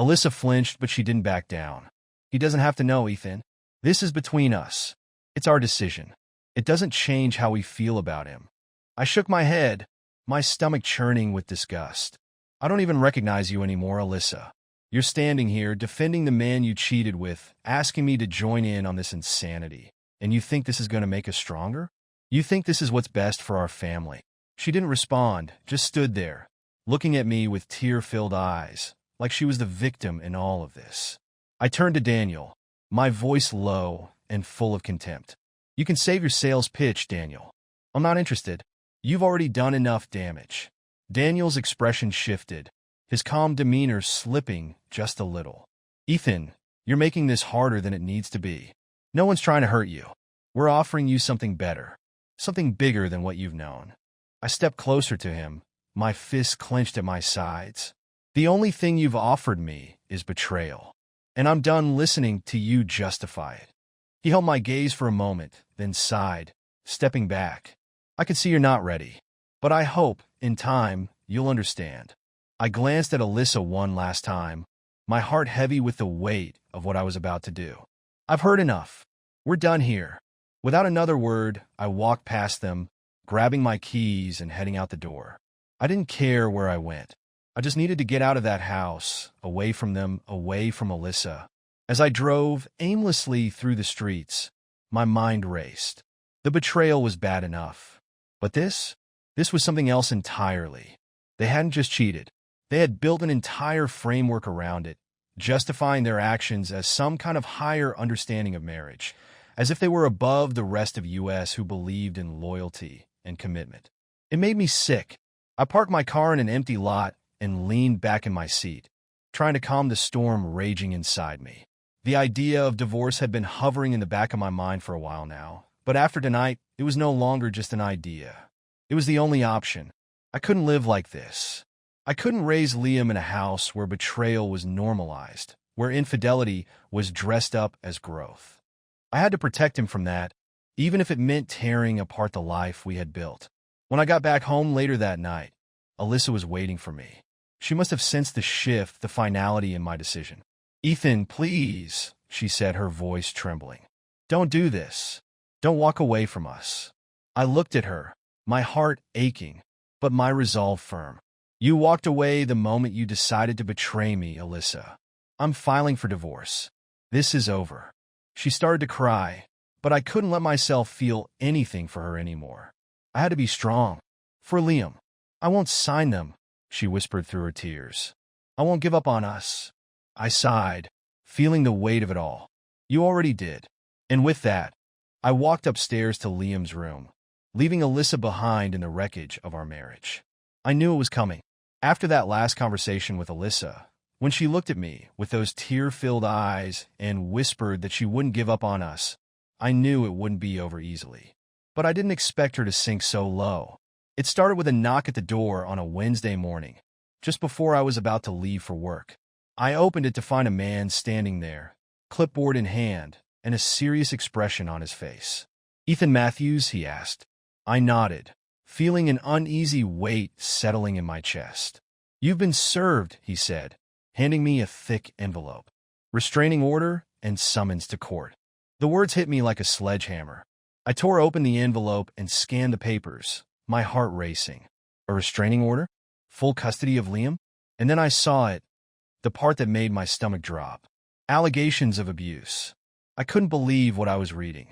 Alyssa flinched, but she didn't back down. He doesn't have to know, Ethan. This is between us. It's our decision. It doesn't change how we feel about him. I shook my head, my stomach churning with disgust. I don't even recognize you anymore, Alyssa. You're standing here, defending the man you cheated with, asking me to join in on this insanity. And you think this is going to make us stronger? You think this is what's best for our family? She didn't respond, just stood there, looking at me with tear-filled eyes, like she was the victim in all of this. I turned to Daniel, my voice low and full of contempt. You can save your sales pitch, Daniel. I'm not interested. You've already done enough damage. Daniel's expression shifted, his calm demeanor slipping just a little. Ethan, you're making this harder than it needs to be. No one's trying to hurt you. We're offering you something better, something bigger than what you've known. I stepped closer to him, my fists clenched at my sides. The only thing you've offered me is betrayal, and I'm done listening to you justify it. He held my gaze for a moment, then sighed, stepping back. I can see you're not ready, but I hope, in time, you'll understand. I glanced at Alyssa one last time, my heart heavy with the weight of what I was about to do. I've heard enough. We're done here. Without another word, I walked past them, grabbing my keys and heading out the door. I didn't care where I went. I just needed to get out of that house, away from them, away from Alyssa. As I drove aimlessly through the streets, my mind raced. The betrayal was bad enough. But this was something else entirely. They hadn't just cheated. They had built an entire framework around it, justifying their actions as some kind of higher understanding of marriage, as if they were above the rest of US who believed in loyalty and commitment. It made me sick. I parked my car in an empty lot and leaned back in my seat, trying to calm the storm raging inside me. The idea of divorce had been hovering in the back of my mind for a while now, but after tonight, it was no longer just an idea. It was the only option. I couldn't live like this. I couldn't raise Liam in a house where betrayal was normalized, where infidelity was dressed up as growth. I had to protect him from that, even if it meant tearing apart the life we had built. When I got back home later that night, Alyssa was waiting for me. She must have sensed the shift, the finality in my decision. Ethan, please, she said, her voice trembling. Don't do this. Don't walk away from us. I looked at her, my heart aching, but my resolve firm. You walked away the moment you decided to betray me, Alyssa. I'm filing for divorce. This is over. She started to cry, but I couldn't let myself feel anything for her anymore. I had to be strong. For Liam. I won't sign them, she whispered through her tears. I won't give up on us. I sighed, feeling the weight of it all. You already did. And with that, I walked upstairs to Liam's room, leaving Alyssa behind in the wreckage of our marriage. I knew it was coming. After that last conversation with Alyssa, when she looked at me with those tear-filled eyes and whispered that she wouldn't give up on us, I knew it wouldn't be over easily. But I didn't expect her to sink so low. It started with a knock at the door on a Wednesday morning, just before I was about to leave for work. I opened it to find a man standing there, clipboard in hand, and a serious expression on his face. "Ethan Matthews?" he asked. I nodded, feeling an uneasy weight settling in my chest. "You've been served," he said, handing me a thick envelope. "Restraining order and summons to court." The words hit me like a sledgehammer. I tore open the envelope and scanned the papers, my heart racing. A restraining order? Full custody of Liam? And then I saw it, the part that made my stomach drop. Allegations of abuse. I couldn't believe what I was reading.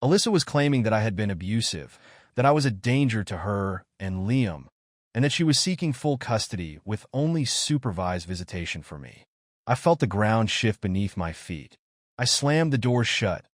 Alyssa was claiming that I had been abusive, that I was a danger to her and Liam, and that she was seeking full custody with only supervised visitation for me. I felt the ground shift beneath my feet. I slammed the door shut,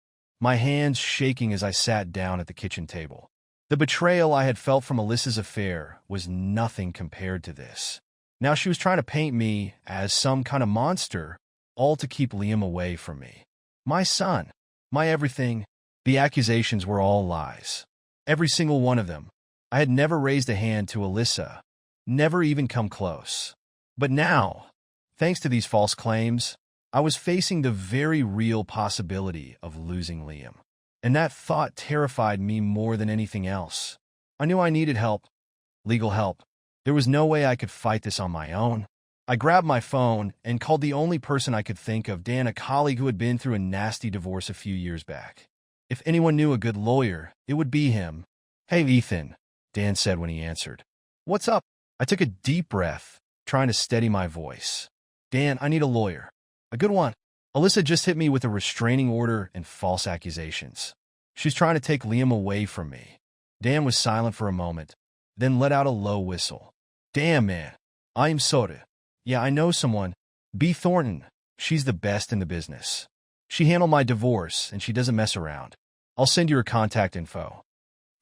my hands shaking as I sat down at the kitchen table. The betrayal I had felt from Alyssa's affair was nothing compared to this. Now she was trying to paint me as some kind of monster, all to keep Liam away from me. My son, my everything. The accusations were all lies. Every single one of them. I had never raised a hand to Alyssa, never even come close. But now, thanks to these false claims, I was facing the very real possibility of losing Liam. And that thought terrified me more than anything else. I knew I needed help, legal help. There was no way I could fight this on my own. I grabbed my phone and called the only person I could think of, Dan, a colleague who had been through a nasty divorce a few years back. If anyone knew a good lawyer, it would be him. "Hey, Ethan," Dan said when he answered. "What's up?" I took a deep breath, trying to steady my voice. "Dan, I need a lawyer. A good one. Alyssa just hit me with a restraining order and false accusations. She's trying to take Liam away from me." Dan was silent for a moment, then let out a low whistle. "Damn, man. I am sorry. Yeah, I know someone. B. Thornton. She's the best in the business. She handled my divorce, and she doesn't mess around. I'll send you her contact info."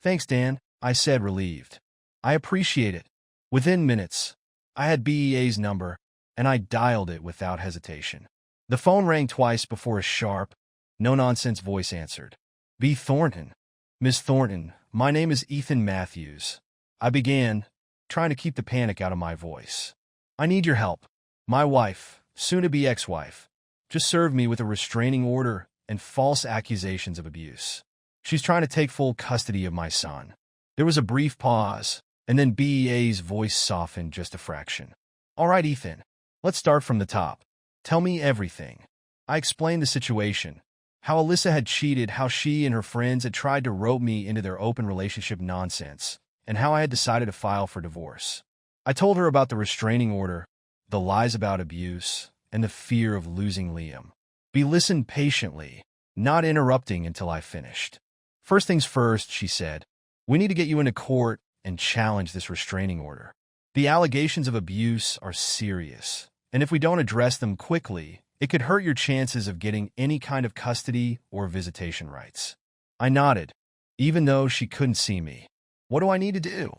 "Thanks, Dan," I said, relieved. "I appreciate it." Within minutes, I had BEA's number, and I dialed it without hesitation. The phone rang twice before a sharp, no-nonsense voice answered. "B. Thornton." "Miss Thornton, my name is Ethan Matthews." I began, trying to keep the panic out of my voice. "I need your help. My wife, soon-to-be ex-wife, just served me with a restraining order and false accusations of abuse. She's trying to take full custody of my son." There was a brief pause, and then BEA's voice softened just a fraction. "All right, Ethan, let's start from the top. Tell me everything." I explained the situation, how Alyssa had cheated, how she and her friends had tried to rope me into their open relationship nonsense, and how I had decided to file for divorce. I told her about the restraining order, the lies about abuse, and the fear of losing Liam. B listened patiently, not interrupting until I finished. "First things first," she said, "we need to get you into court and challenge this restraining order. The allegations of abuse are serious, and if we don't address them quickly, it could hurt your chances of getting any kind of custody or visitation rights." I nodded, even though she couldn't see me. "What do I need to do?"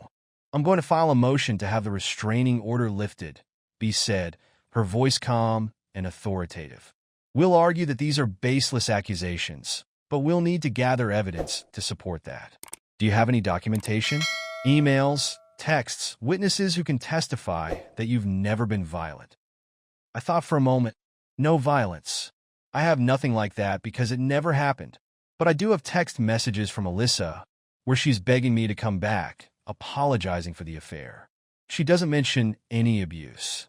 "I'm going to file a motion to have the restraining order lifted," B said, her voice calm and authoritative. "We'll argue that these are baseless accusations, but we'll need to gather evidence to support that. Do you have any documentation? Emails, texts, witnesses who can testify that you've never been violent?" I thought for a moment. No violence. I have nothing like that because it never happened. But I do have text messages from Alyssa where she's begging me to come back, apologizing for the affair. She doesn't mention any abuse.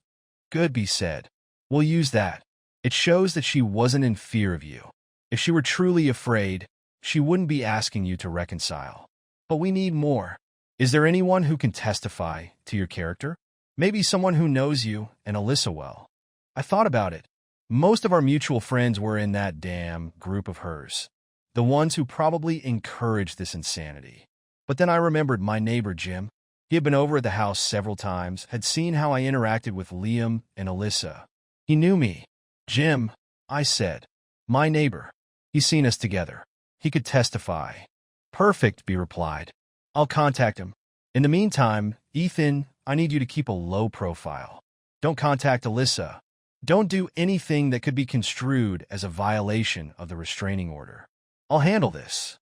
"Good," B said. "We'll use that. It shows that she wasn't in fear of you. If she were truly afraid, she wouldn't be asking you to reconcile. But we need more. Is there anyone who can testify to your character? Maybe someone who knows you and Alyssa well." I thought about it. Most of our mutual friends were in that damn group of hers, the ones who probably encouraged this insanity. But then I remembered my neighbor, Jim. He had been over at the house several times, had seen how I interacted with Liam and Alyssa. He knew me. "Jim," I said. "My neighbor. He's seen us together." He could testify. Perfect, B replied. I'll contact him. In the meantime, Ethan, I need you to keep a low profile. Don't contact Alyssa. Don't do anything that could be construed as a violation of the restraining order. I'll handle this.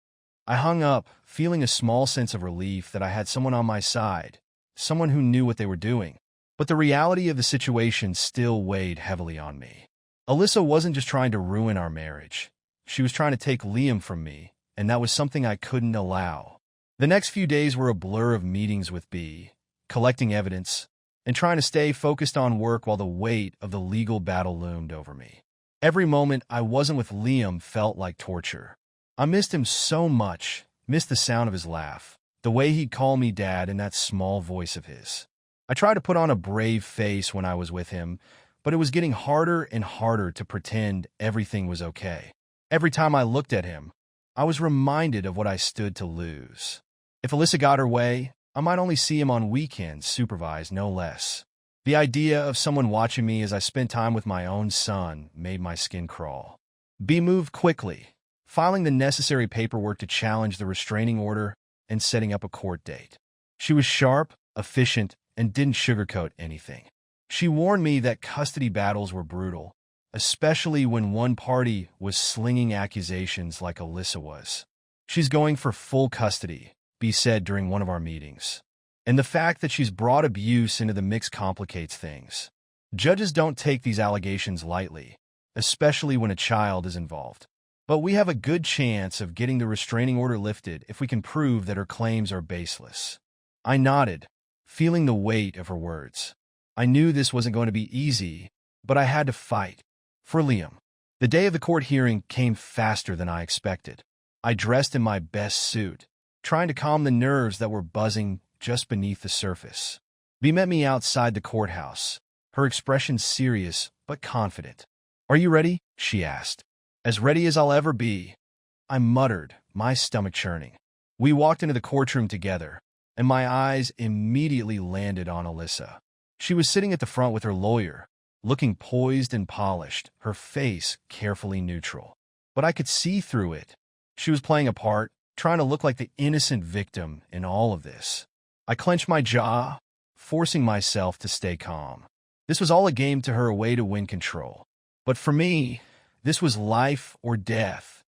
I hung up, feeling a small sense of relief that I had someone on my side, someone who knew what they were doing. But the reality of the situation still weighed heavily on me. Alyssa wasn't just trying to ruin our marriage. She was trying to take Liam from me, and that was something I couldn't allow. The next few days were a blur of meetings with B, collecting evidence, and trying to stay focused on work while the weight of the legal battle loomed over me. Every moment I wasn't with Liam felt like torture. I missed him so much, missed the sound of his laugh, the way he'd call me dad and that small voice of his. I tried to put on a brave face when I was with him, but it was getting harder and harder to pretend everything was okay. Every time I looked at him, I was reminded of what I stood to lose. If Alyssa got her way, I might only see him on weekends, supervised, no less. The idea of someone watching me as I spent time with my own son made my skin crawl. B moved quickly, filing the necessary paperwork to challenge the restraining order and setting up a court date. She was sharp, efficient, and didn't sugarcoat anything. She warned me that custody battles were brutal, especially when one party was slinging accusations like Alyssa was. She's going for full custody, B said during one of our meetings. And the fact that she's brought abuse into the mix complicates things. Judges don't take these allegations lightly, especially when a child is involved. But we have a good chance of getting the restraining order lifted if we can prove that her claims are baseless. I nodded, feeling the weight of her words. I knew this wasn't going to be easy, but I had to fight. For Liam. The day of the court hearing came faster than I expected. I dressed in my best suit, trying to calm the nerves that were buzzing just beneath the surface. B met me outside the courthouse, her expression serious but confident. Are you ready? She asked. As ready as I'll ever be. I muttered, my stomach churning. We walked into the courtroom together, and my eyes immediately landed on Alyssa. She was sitting at the front with her lawyer, looking poised and polished, her face carefully neutral. But I could see through it. She was playing a part, trying to look like the innocent victim in all of this. I clenched my jaw, forcing myself to stay calm. This was all a game to her, a way to win control. But for me, this was life or death,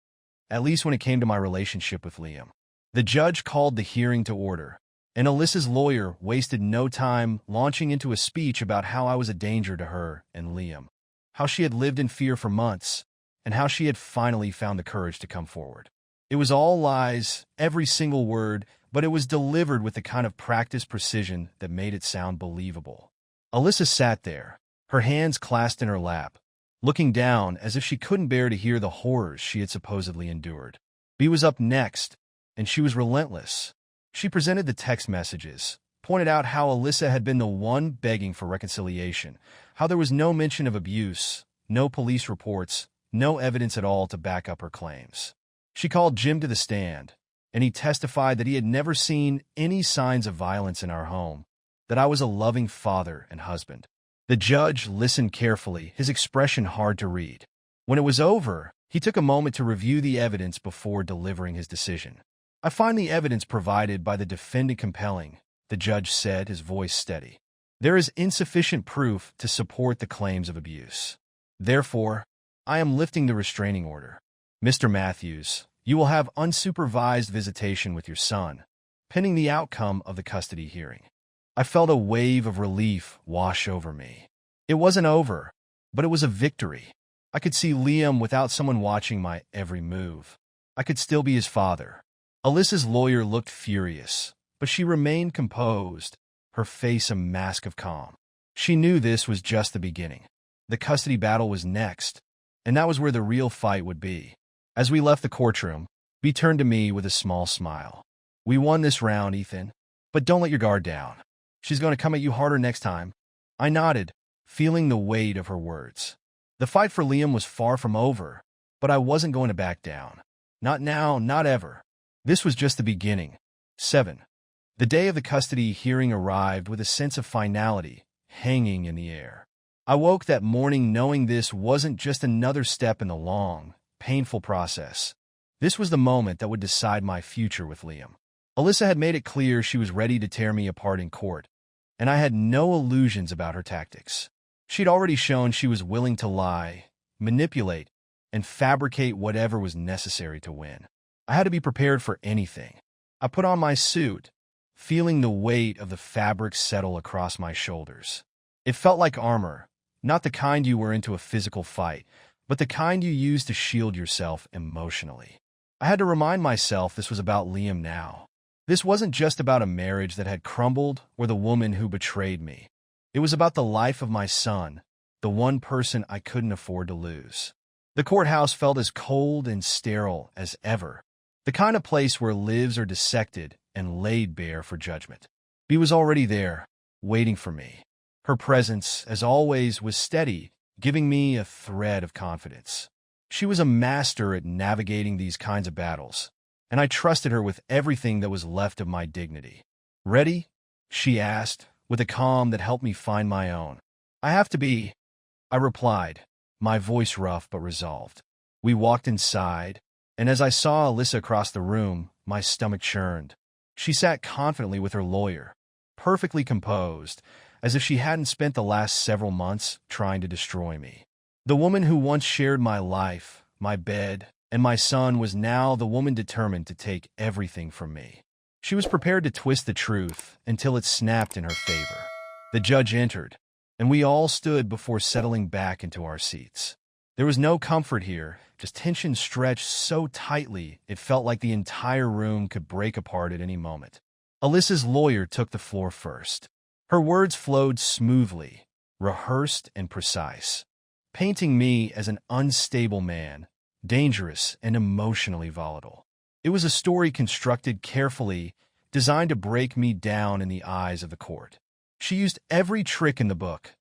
at least when it came to my relationship with Liam. The judge called the hearing to order, and Alyssa's lawyer wasted no time launching into a speech about how I was a danger to her and Liam, how she had lived in fear for months, and how she had finally found the courage to come forward. It was all lies, every single word, but it was delivered with the kind of practiced precision that made it sound believable. Alyssa sat there, her hands clasped in her lap, looking down as if she couldn't bear to hear the horrors she had supposedly endured. B was up next, and she was relentless. She presented the text messages, pointed out how Alyssa had been the one begging for reconciliation, how there was no mention of abuse, no police reports, no evidence at all to back up her claims. She called Jim to the stand, and he testified that he had never seen any signs of violence in our home, that I was a loving father and husband. The judge listened carefully, his expression hard to read. When it was over, he took a moment to review the evidence before delivering his decision. I find the evidence provided by the defendant compelling, the judge said, his voice steady. There is insufficient proof to support the claims of abuse. Therefore, I am lifting the restraining order. Mr. Matthews, you will have unsupervised visitation with your son, pending the outcome of the custody hearing. I felt a wave of relief wash over me. It wasn't over, but it was a victory. I could see Liam without someone watching my every move. I could still be his father. Alyssa's lawyer looked furious, but she remained composed, her face a mask of calm. She knew this was just the beginning. The custody battle was next, and that was where the real fight would be. As we left the courtroom, B turned to me with a small smile. We won this round, Ethan, but don't let your guard down. She's going to come at you harder next time. I nodded, feeling the weight of her words. The fight for Liam was far from over, but I wasn't going to back down. Not now, not ever. This was just the beginning. 7. The day of the custody hearing arrived with a sense of finality hanging in the air. I woke that morning knowing this wasn't just another step in the long, painful process. This was the moment that would decide my future with Liam. Alyssa had made it clear she was ready to tear me apart in court, and I had no illusions about her tactics. She'd already shown she was willing to lie, manipulate, and fabricate whatever was necessary to win. I had to be prepared for anything. I put on my suit, feeling the weight of the fabric settle across my shoulders. It felt like armor, not the kind you wear into a physical fight, but the kind you use to shield yourself emotionally. I had to remind myself this was about Liam now. This wasn't just about a marriage that had crumbled or the woman who betrayed me. It was about the life of my son, the one person I couldn't afford to lose. The courthouse felt as cold and sterile as ever, the kind of place where lives are dissected and laid bare for judgment. Bea was already there, waiting for me. Her presence, as always, was steady, giving me a thread of confidence. She was a master at navigating these kinds of battles, and I trusted her with everything that was left of my dignity. "Ready?" she asked, with a calm that helped me find my own. "I have to be," I replied, my voice rough but resolved. We walked inside, and as I saw Alyssa across the room, my stomach churned. She sat confidently with her lawyer, perfectly composed, as if she hadn't spent the last several months trying to destroy me. The woman who once shared my life, my bed, and my son was now the woman determined to take everything from me. She was prepared to twist the truth until it snapped in her favor. The judge entered, and we all stood before settling back into our seats. There was no comfort here, just tension stretched so tightly it felt like the entire room could break apart at any moment. Alyssa's lawyer took the floor first. Her words flowed smoothly, rehearsed and precise, painting me as an unstable man, dangerous and emotionally volatile. It was a story constructed carefully, designed to break me down in the eyes of the court. She used every trick in the book: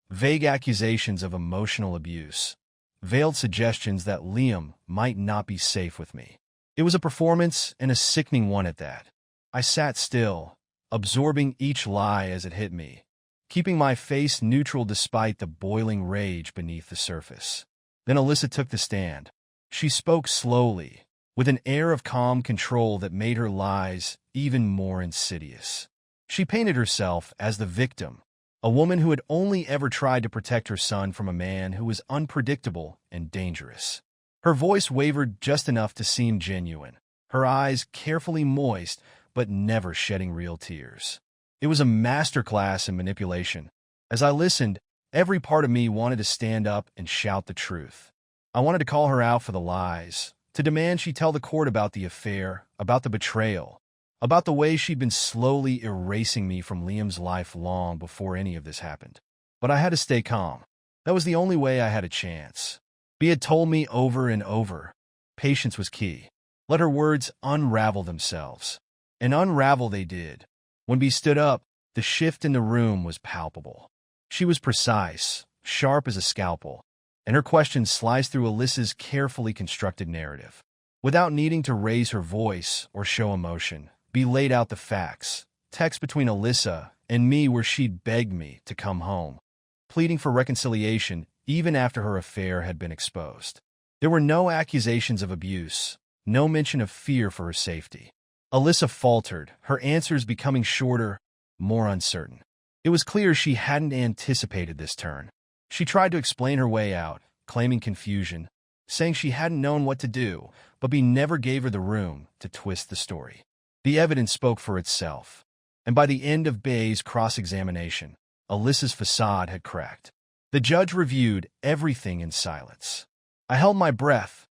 vague accusations of emotional abuse, veiled suggestions that Liam might not be safe with me. It was a performance, and a sickening one at that. I sat still, absorbing each lie as it hit me, keeping my face neutral despite the boiling rage beneath the surface. Then Alyssa took the stand. She spoke slowly, with an air of calm control that made her lies even more insidious. She painted herself as the victim, a woman who had only ever tried to protect her son from a man who was unpredictable and dangerous. Her voice wavered just enough to seem genuine, her eyes carefully moist but never shedding real tears. It was a masterclass in manipulation. As I listened, every part of me wanted to stand up and shout the truth. I wanted to call her out for the lies, to demand she tell the court about the affair, about the betrayal, about the way she'd been slowly erasing me from Liam's life long before any of this happened. But I had to stay calm. That was the only way I had a chance. Bea had told me over and over, patience was key. Let her words unravel themselves. And unravel they did. When Bea stood up, the shift in the room was palpable. She was precise, sharp as a scalpel, and her questions sliced through Alyssa's carefully constructed narrative. Without needing to raise her voice or show emotion, Bea laid out the facts, texts between Alyssa and me where she'd begged me to come home, pleading for reconciliation even after her affair had been exposed. There were no accusations of abuse, no mention of fear for her safety. Alyssa faltered, her answers becoming shorter, more uncertain. It was clear she hadn't anticipated this turn. She tried to explain her way out, claiming confusion, saying she hadn't known what to do, but Bea never gave her the room to twist the story. The evidence spoke for itself, and by the end of Bea's cross-examination, Alyssa's facade had cracked. The judge reviewed everything in silence. I held my breath,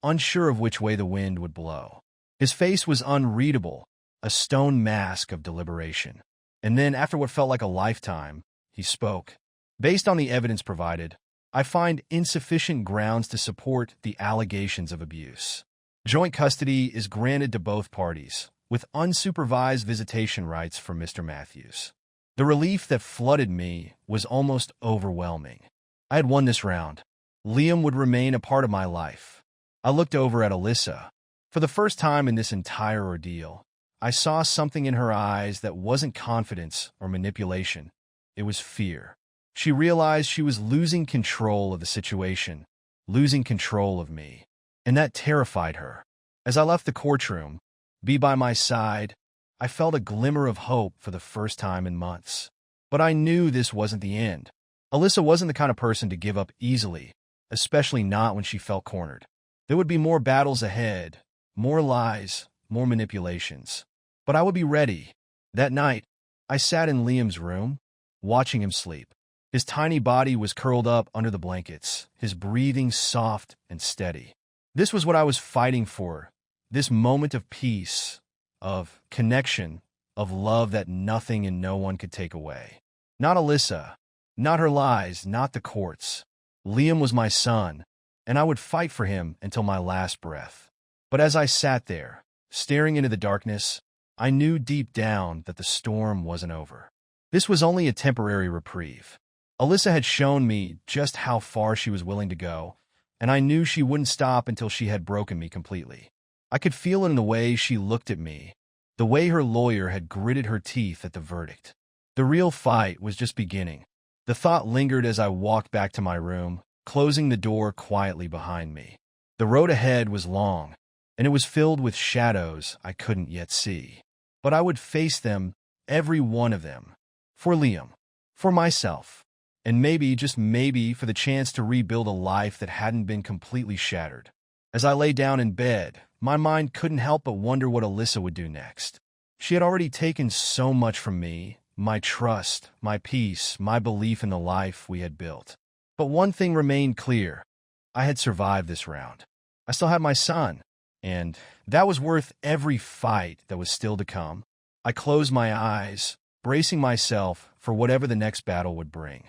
unsure of which way the wind would blow. His face was unreadable, a stone mask of deliberation. And then, after what felt like a lifetime, he spoke. "Based on the evidence provided, I find insufficient grounds to support the allegations of abuse. Joint custody is granted to both parties, with unsupervised visitation rights for Mr. Matthews." The relief that flooded me was almost overwhelming. I had won this round. Liam would remain a part of my life. I looked over at Alyssa. For the first time in this entire ordeal, I saw something in her eyes that wasn't confidence or manipulation. It was fear. She realized she was losing control of the situation, losing control of me, and that terrified her. As I left the courtroom, Bea by my side, I felt a glimmer of hope for the first time in months. But I knew this wasn't the end. Alyssa wasn't the kind of person to give up easily, especially not when she felt cornered. There would be more battles ahead, more lies, more manipulations. But I would be ready. That night, I sat in Liam's room, watching him sleep. His tiny body was curled up under the blankets, his breathing soft and steady. This was what I was fighting for, this moment of peace, of connection, of love that nothing and no one could take away. Not Alyssa, not her lies, not the courts. Liam was my son, and I would fight for him until my last breath. But as I sat there, staring into the darkness, I knew deep down that the storm wasn't over. This was only a temporary reprieve. Alyssa had shown me just how far she was willing to go, and I knew she wouldn't stop until she had broken me completely. I could feel it in the way she looked at me, the way her lawyer had gritted her teeth at the verdict. The real fight was just beginning. The thought lingered as I walked back to my room, closing the door quietly behind me. The road ahead was long, and it was filled with shadows I couldn't yet see. But I would face them, every one of them, for Liam, for myself, and maybe, just maybe, for the chance to rebuild a life that hadn't been completely shattered. As I lay down in bed, my mind couldn't help but wonder what Alyssa would do next. She had already taken so much from me, my trust, my peace, my belief in the life we had built. But one thing remained clear. I had survived this round. I still had my son, and that was worth every fight that was still to come. I closed my eyes, bracing myself for whatever the next battle would bring.